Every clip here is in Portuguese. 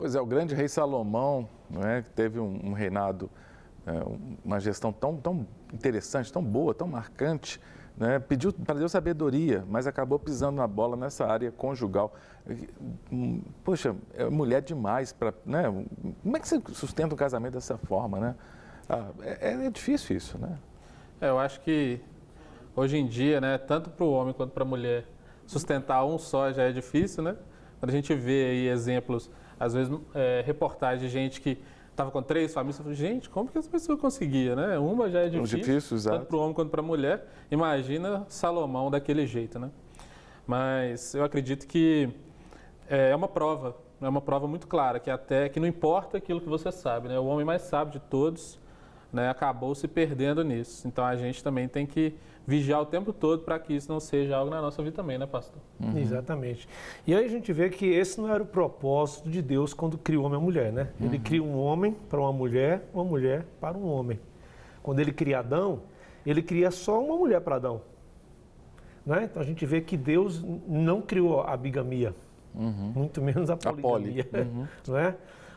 Pois é, o grande rei Salomão, né, que teve um reinado, uma gestão tão interessante, tão boa, tão marcante, né, pediu para Deus sabedoria, mas acabou pisando na bola nessa área conjugal. Poxa, é mulher demais para, né? Como é que você sustenta um casamento dessa forma, né? É difícil isso, né? Eu acho que hoje em dia, né, tanto para o homem quanto para a mulher, sustentar um só já é difícil, né? Quando a gente vê aí exemplos, às vezes reportagens de gente que estava com 3 famílias, eu falo, gente, como que essa pessoa conseguia, né? Uma já é difícil tanto para o homem quanto para a mulher. Imagina Salomão daquele jeito, né? Mas eu acredito que é uma prova muito clara, que até que não importa aquilo que você sabe, né? O homem mais sábio de todos, né, acabou se perdendo nisso. Então a gente também tem que vigiar o tempo todo para que isso não seja algo na nossa vida também, né, pastor? Uhum. Exatamente. E aí a gente vê que esse não era o propósito de Deus quando criou o homem e a mulher, né? Ele cria um homem para uma mulher para um homem. Quando ele cria Adão, ele cria só uma mulher para Adão. Né? Então a gente vê que Deus não criou a bigamia, muito menos a poligamia. Não é?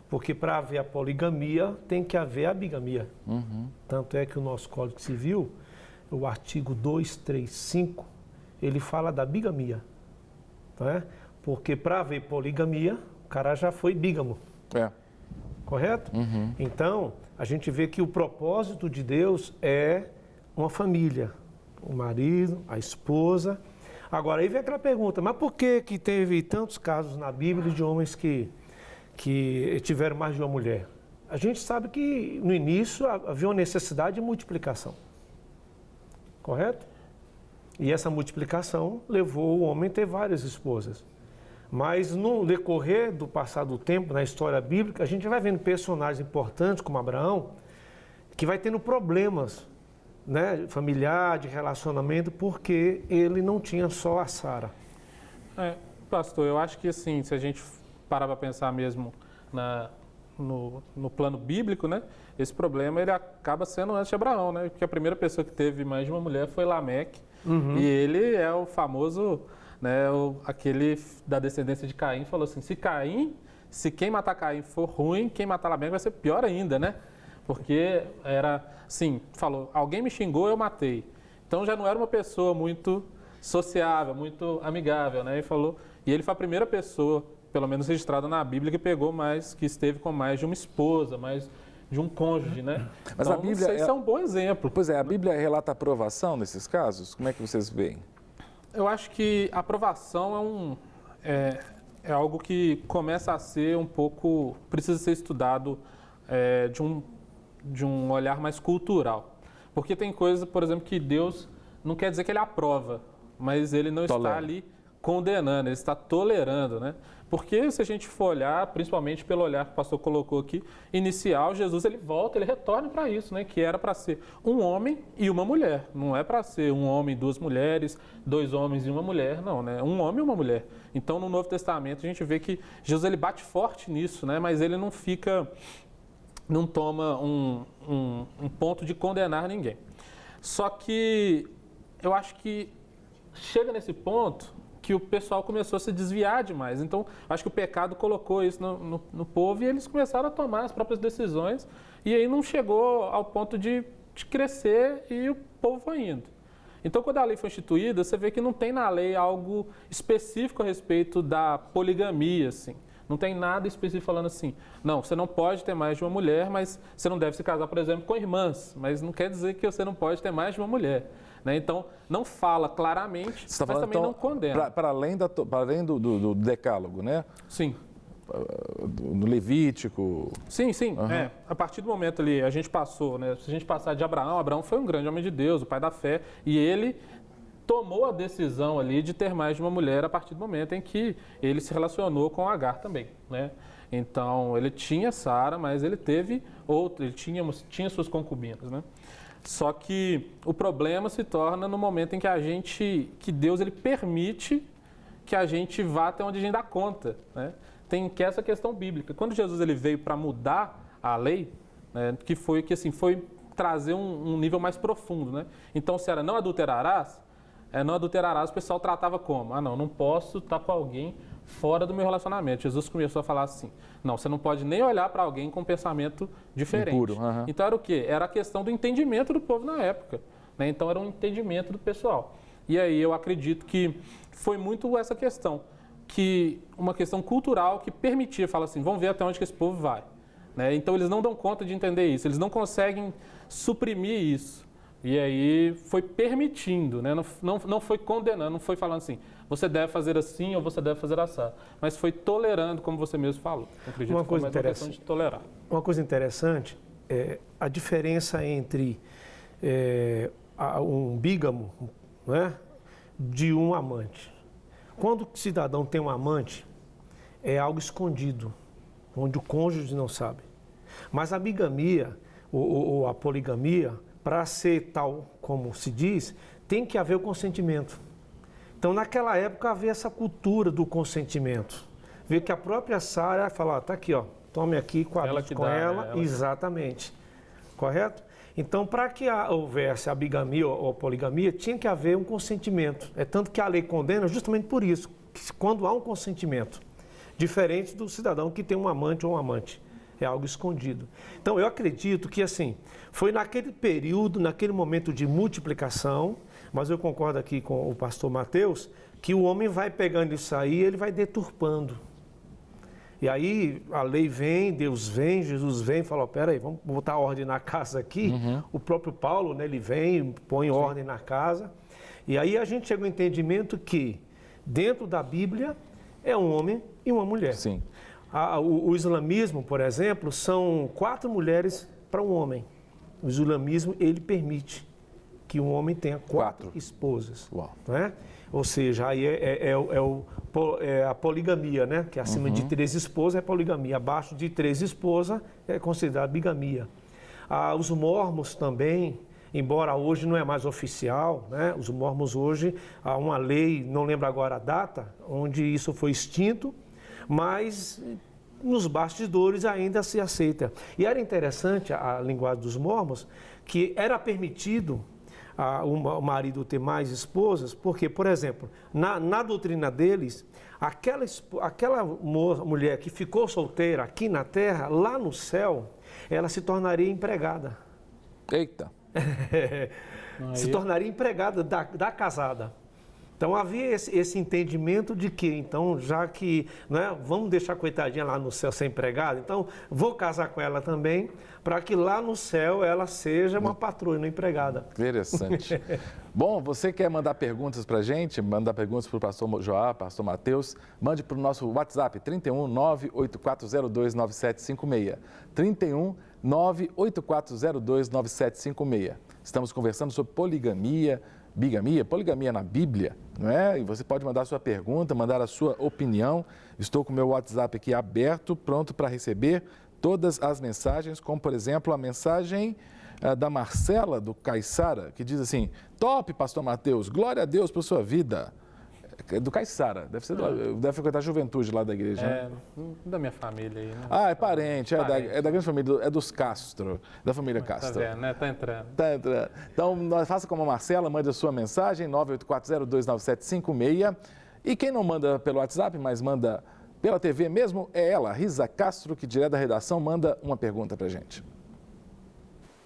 Porque para haver a poligamia tem que haver a bigamia. Tanto é que o nosso Código Civil, o artigo 235, ele fala da bigamia. Não é? Porque para haver poligamia, o cara já foi bígamo. Correto? Então, a gente vê que o propósito de Deus é uma família. O marido, a esposa. Agora, aí vem aquela pergunta, mas por que teve tantos casos na Bíblia de homens que tiveram mais de uma mulher? A gente sabe que no início havia uma necessidade de multiplicação. Correto? E essa multiplicação levou o homem a ter várias esposas. Mas no decorrer do passar do tempo, na história bíblica, a gente vai vendo personagens importantes como Abraão, que vai tendo problemas, né, familiar, de relacionamento, porque ele não tinha só a Sara. Pastor, eu acho que assim, se a gente parar para pensar mesmo no plano bíblico, né, esse problema ele acaba sendo antes de Abraão, né, porque a primeira pessoa que teve mais de uma mulher foi Lameque, e ele é o famoso, né, aquele da descendência de Caim, falou assim, se quem matar Caim for ruim, quem matar Lameque vai ser pior ainda, né? Porque era assim, falou, alguém me xingou, eu matei. Então já não era uma pessoa muito sociável, muito amigável, né? E ele foi a primeira pessoa, pelo menos registrada na Bíblia, que esteve com mais de uma esposa, mais de um cônjuge, né? Mas então, a Bíblia não sei se é um bom exemplo. Pois é, a Bíblia relata aprovação nesses casos? Como é que vocês veem? Eu acho que a aprovação é algo que começa a ser um pouco, precisa ser estudado de um olhar mais cultural. Porque tem coisas, por exemplo, que Deus não quer dizer que ele aprova, mas ele não está ali condenando, ele está tolerando, né? Porque se a gente for olhar, principalmente pelo olhar que o pastor colocou aqui, inicial, Jesus ele retorna para isso, né? Que era para ser um homem e uma mulher. Não é para ser um homem e 2 mulheres, 2 homens e uma mulher, não, né? Um homem e uma mulher. Então, no Novo Testamento, a gente vê que Jesus ele bate forte nisso, né? Mas ele não toma um ponto de condenar ninguém. Só que eu acho que chega nesse ponto que o pessoal começou a se desviar demais. Então, acho que o pecado colocou isso no povo e eles começaram a tomar as próprias decisões e aí não chegou ao ponto de crescer e o povo foi indo. Então, quando a lei foi instituída, você vê que não tem na lei algo específico a respeito da poligamia, assim. Não tem nada específico falando assim, não, você não pode ter mais de uma mulher, mas você não deve se casar, por exemplo, com irmãs, mas não quer dizer que você não pode ter mais de uma mulher. Né? Então, não fala claramente, mas também não condena. Para além do decálogo, né? Sim. No Levítico. Sim. A partir do momento ali, a gente passou, né? Se a gente passar de Abraão foi um grande homem de Deus, o pai da fé, e ele tomou a decisão ali de ter mais de uma mulher a partir do momento em que ele se relacionou com Agar também, né? Então, ele tinha Sara, mas ele teve ele tinha suas concubinas, né? Só que o problema se torna no momento em que Deus ele permite que a gente vá até onde a gente dá conta, né? Tem que essa questão bíblica. Quando Jesus ele veio para mudar a lei, né, foi trazer um nível mais profundo, né? Então, se era não adulterarás, o pessoal tratava como? Não posso estar com alguém fora do meu relacionamento. Jesus começou a falar assim, não, você não pode nem olhar para alguém com um pensamento diferente. Impuro, Então era o quê? Era a questão do entendimento do povo na época, né? Então era um entendimento do pessoal. E aí eu acredito que foi muito essa questão, que uma questão cultural que permitia, fala assim, vamos ver até onde que esse povo vai, né? Então eles não dão conta de entender isso, eles não conseguem suprimir isso. E aí foi permitindo, né? Não foi condenando, não foi falando assim, você deve fazer assim ou você deve fazer assado, mas foi tolerando, como você mesmo falou. Eu acredito Uma que coisa foi mais uma questão de tolerar. Uma coisa interessante é a diferença entre um bígamo, né, de um amante. Quando o cidadão tem um amante, é algo escondido, onde o cônjuge não sabe. Mas a bigamia ou a poligamia, para ser tal como se diz, tem que haver o consentimento. Então, naquela época, havia essa cultura do consentimento. Vê que a própria Sara fala, tá aqui, ó, tome aqui, coabite com ela. Né? Exatamente. Correto? Então, para que houvesse a bigamia ou a poligamia, tinha que haver um consentimento. É tanto que a lei condena justamente por isso, que quando há um consentimento, diferente do cidadão que tem um amante ou um amante. É algo escondido. Então, eu acredito que, assim, foi naquele período, naquele momento de multiplicação, mas eu concordo aqui com o pastor Mateus, que o homem vai pegando isso aí, ele vai deturpando. E aí a lei vem, Deus vem, Jesus vem e fala, peraí, vamos botar ordem na casa aqui. O próprio Paulo, né, ele vem, põe ordem na casa. E aí a gente chega ao entendimento que dentro da Bíblia é um homem e uma mulher. Sim. O islamismo, por exemplo, são 4 mulheres para um homem. O islamismo, ele permite que um homem tenha 4 esposas. Uau. Não é? Ou seja, aí é a poligamia, né? Que acima de 3 esposas é poligamia. Abaixo de 3 esposas é considerado bigamia. Os mormons também, embora hoje não é mais oficial, né? Os mormons hoje, há uma lei, não lembro agora a data, onde isso foi extinto, mas nos bastidores ainda se aceita. E era interessante a linguagem dos mormons, que era permitido o marido ter mais esposas, porque, por exemplo, na doutrina deles, aquela mulher que ficou solteira aqui na terra, lá no céu, ela se tornaria empregada. Eita! Se tornaria empregada da casada. Então havia esse entendimento de que, então, já que, né, vamos deixar a coitadinha lá no céu ser empregada, então vou casar com ela também, para que lá no céu ela seja uma patroa, uma empregada. Interessante. Bom, você quer mandar perguntas para a gente, mandar perguntas para o pastor Joá, pastor Mateus, mande para o nosso WhatsApp, 31 98402 9756. 31 98402 9756. Estamos conversando sobre poligamia, bigamia, poligamia na Bíblia, não é? E você pode mandar a sua pergunta, mandar a sua opinião. Estou com o meu WhatsApp aqui aberto, pronto para receber todas as mensagens, como, por exemplo, a mensagem da Marcela, do Caiçara, que diz assim, top, pastor Mateus, glória a Deus por sua vida. É do Caiçara, deve frequentar a juventude lá da igreja. É, né? Da minha família aí. Né? Ah, é parente, é da grande família, é dos Castro, da família Castro. Tá vendo, né? Tá entrando. Tá entrando. Então, faça como a Marcela, mande a sua mensagem, 984029756. E quem não manda pelo WhatsApp, mas manda pela TV mesmo, é ela, Risa Castro, que direto da redação manda uma pergunta pra gente.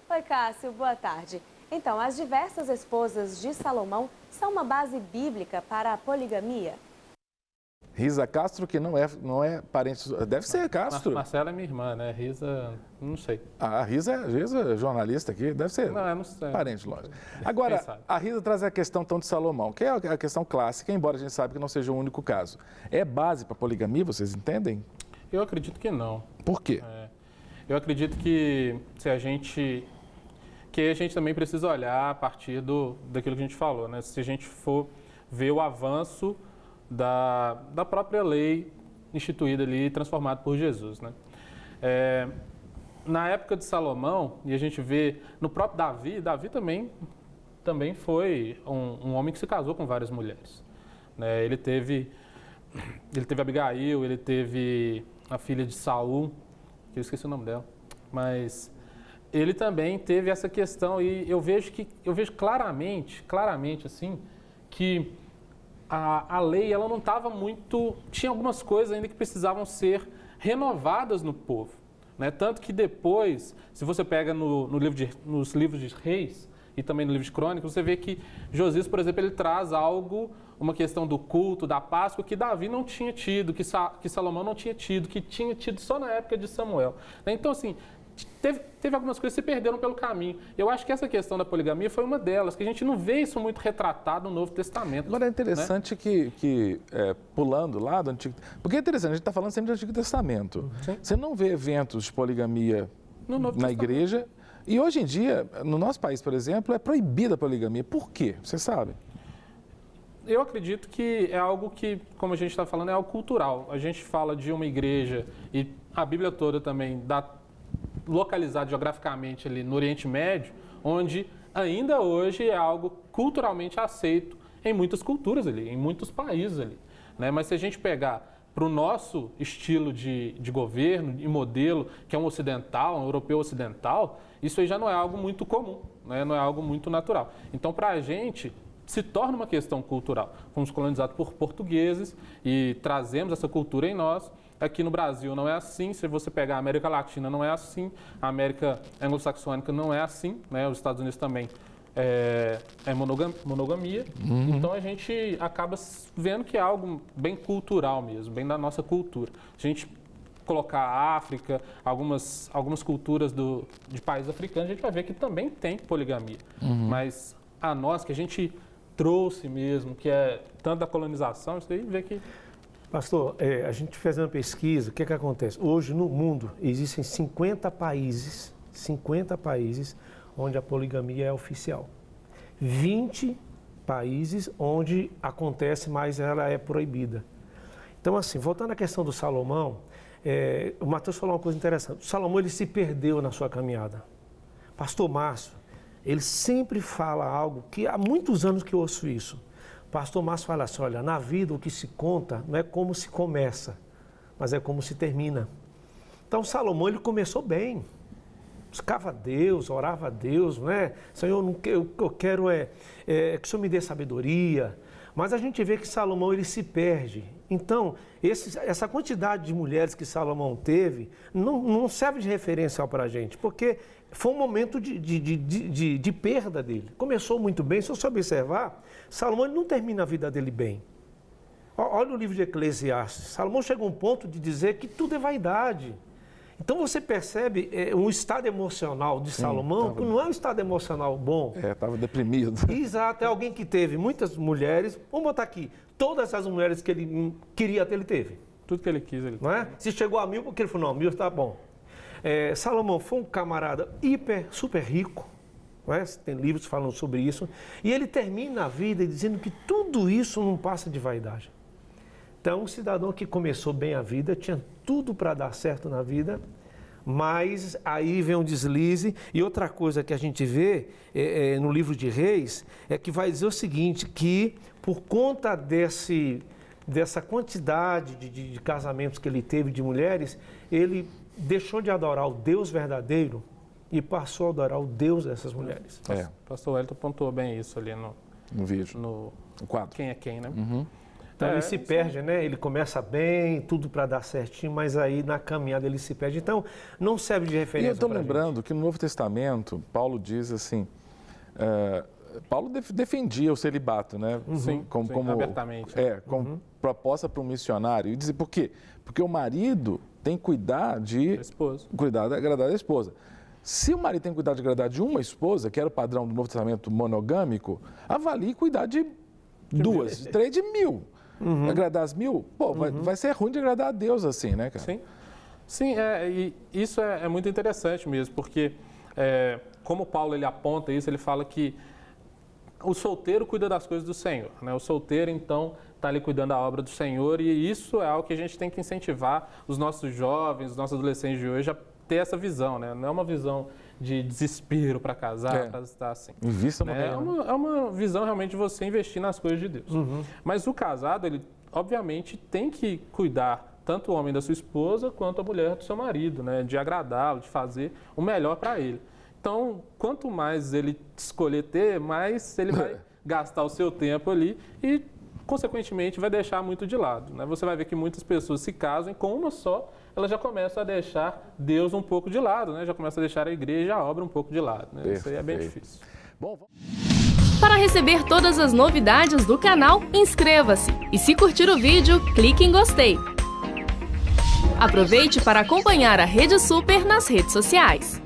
Oi, Cássio, boa tarde. Então, as diversas esposas de Salomão são uma base bíblica para a poligamia? Risa Castro, que não é parente, deve ser Castro. Marcela é minha irmã, né? Risa, não sei. A Risa é jornalista aqui, deve ser não sei. Parente, lógico. Agora, a Risa traz a questão de Salomão, que é a questão clássica, embora a gente saiba que não seja o único caso. É base para poligamia, vocês entendem? Eu acredito que não. Por quê? Eu acredito que a gente também precisa olhar a partir daquilo que a gente falou, né? Se a gente for ver o avanço da própria lei instituída ali e transformada por Jesus, né? Na época de Salomão, e a gente vê no próprio Davi também foi um homem que se casou com várias mulheres, né? Ele teve Abigail, ele teve a filha de Saul, que eu esqueci o nome dela, mas ele também teve essa questão e eu vejo claramente assim, que a lei ela não estava muito... Tinha algumas coisas ainda que precisavam ser renovadas no povo. Né? Tanto que depois, se você pega nos livros de Reis e também no livro de Crônicas, você vê que Josias, por exemplo, ele traz algo, uma questão do culto, da Páscoa, que Davi não tinha tido, que Salomão não tinha tido, que tinha tido só na época de Samuel. Né? Então, assim, teve algumas coisas que se perderam pelo caminho. Eu acho que essa questão da poligamia foi uma delas, que a gente não vê isso muito retratado no Novo Testamento. Agora é interessante, né? Pulando lá do Antigo... Porque é interessante, a gente está falando sempre do Antigo Testamento. Sim. Você não vê eventos de poligamia na igreja. E hoje em dia, no nosso país, por exemplo, é proibida a poligamia. Por quê? Você sabe? Eu acredito que é algo que, como a gente está falando, é algo cultural. A gente fala de uma igreja, e a Bíblia toda também dá localizado geograficamente ali no Oriente Médio, onde ainda hoje é algo culturalmente aceito em muitas culturas ali, em muitos países ali. Né? Mas se a gente pegar para o nosso estilo de governo e modelo, que é um ocidental, um europeu ocidental, isso aí já não é algo muito comum, né? Não é algo muito natural. Então, para a gente, se torna uma questão cultural. Fomos colonizados por portugueses e trazemos essa cultura em nós. Aqui no Brasil não é assim, se você pegar a América Latina não é assim, a América anglo-saxônica não é assim, né? Os Estados Unidos também é monogamia. Então a gente acaba vendo que é algo bem cultural mesmo, bem da nossa cultura. A gente colocar a África, algumas culturas de países africanos, a gente vai ver que também tem poligamia. Mas a nós, que a gente trouxe mesmo, que é tanto da colonização, isso aí vê que... Pastor, a gente fez uma pesquisa, o que acontece? Hoje no mundo existem 50 países onde a poligamia é oficial. 20 países onde acontece, mas ela é proibida. Então, assim, voltando à questão do Salomão, o Mateus falou uma coisa interessante. O Salomão, ele se perdeu na sua caminhada. Pastor Márcio, ele sempre fala algo que há muitos anos que eu ouço isso. Pastor Márcio fala assim, olha, na vida o que se conta não é como se começa, mas é como se termina. Então Salomão, ele começou bem, buscava a Deus, orava a Deus, não é? Senhor, eu quero que o Senhor me dê sabedoria, mas a gente vê que Salomão, ele se perde. Então, essa quantidade de mulheres que Salomão teve não serve de referencial para a gente, porque foi um momento de perda dele. Começou muito bem, se você observar, Salomão não termina a vida dele bem. Olha o livro de Eclesiastes. Salomão chega a um ponto de dizer que tudo é vaidade. Então você percebe um estado emocional de Salomão, que não é um estado emocional bom. Estava deprimido. Exato, é alguém que teve muitas mulheres. Vamos botar aqui, todas as mulheres que ele queria ter, ele teve. Tudo que ele quis, ele não é? Se chegou a 1000, porque ele falou, não, 1000 está bom. Salomão foi um camarada super rico, não é? Tem livros falando sobre isso, e ele termina a vida dizendo que tudo isso não passa de vaidade. Então, um cidadão que começou bem a vida, tinha tudo para dar certo na vida, mas aí vem um deslize. E outra coisa que a gente vê no livro de Reis, é que vai dizer o seguinte, que por conta dessa quantidade de casamentos que ele teve de mulheres, ele deixou de adorar o Deus verdadeiro e passou a adorar o Deus dessas mulheres. Pastor Wellington pontuou bem isso ali no vídeo, no quadro. Quem é quem, né? Então ele se perde, né? Ele começa bem, tudo para dar certinho, mas aí na caminhada ele se perde. Então não serve de referência. E eu estou lembrando que no Novo Testamento, Paulo diz assim, Paulo defendia o celibato, né? Sim, como abertamente. Como proposta para um missionário. E dizia, por quê? Porque o marido tem que cuidar de agradar a esposa. Se o marido tem que cuidar de agradar de uma esposa, que era o padrão do Novo Testamento monogâmico, avalie cuidar de 2, 3 de 1000. Agradar as 1000, vai ser ruim de agradar a Deus assim, né, cara? Sim, e isso é muito interessante mesmo, porque como Paulo ele aponta isso, ele fala que o solteiro cuida das coisas do Senhor, né? O solteiro, então, está ali cuidando da obra do Senhor, e isso é algo que a gente tem que incentivar os nossos jovens, os nossos adolescentes de hoje a ter essa visão, né? Não é uma visão de desespero para casar, para estar assim. Invista no reino. É uma visão realmente de você investir nas coisas de Deus. Mas o casado, ele obviamente tem que cuidar tanto o homem da sua esposa quanto a mulher do seu marido, né? De agradá-lo, de fazer o melhor para ele. Então, quanto mais ele escolher ter, mais ele vai gastar o seu tempo ali e consequentemente, vai deixar muito de lado, né? Você vai ver que muitas pessoas se casam e com uma só, elas já começam a deixar Deus um pouco de lado, né? Já começam a deixar a igreja, a obra um pouco de lado, né? Isso aí é bem difícil. Bom, Para receber todas as novidades do canal, inscreva-se e se curtir o vídeo, clique em gostei. Aproveite para acompanhar a Rede Super nas redes sociais.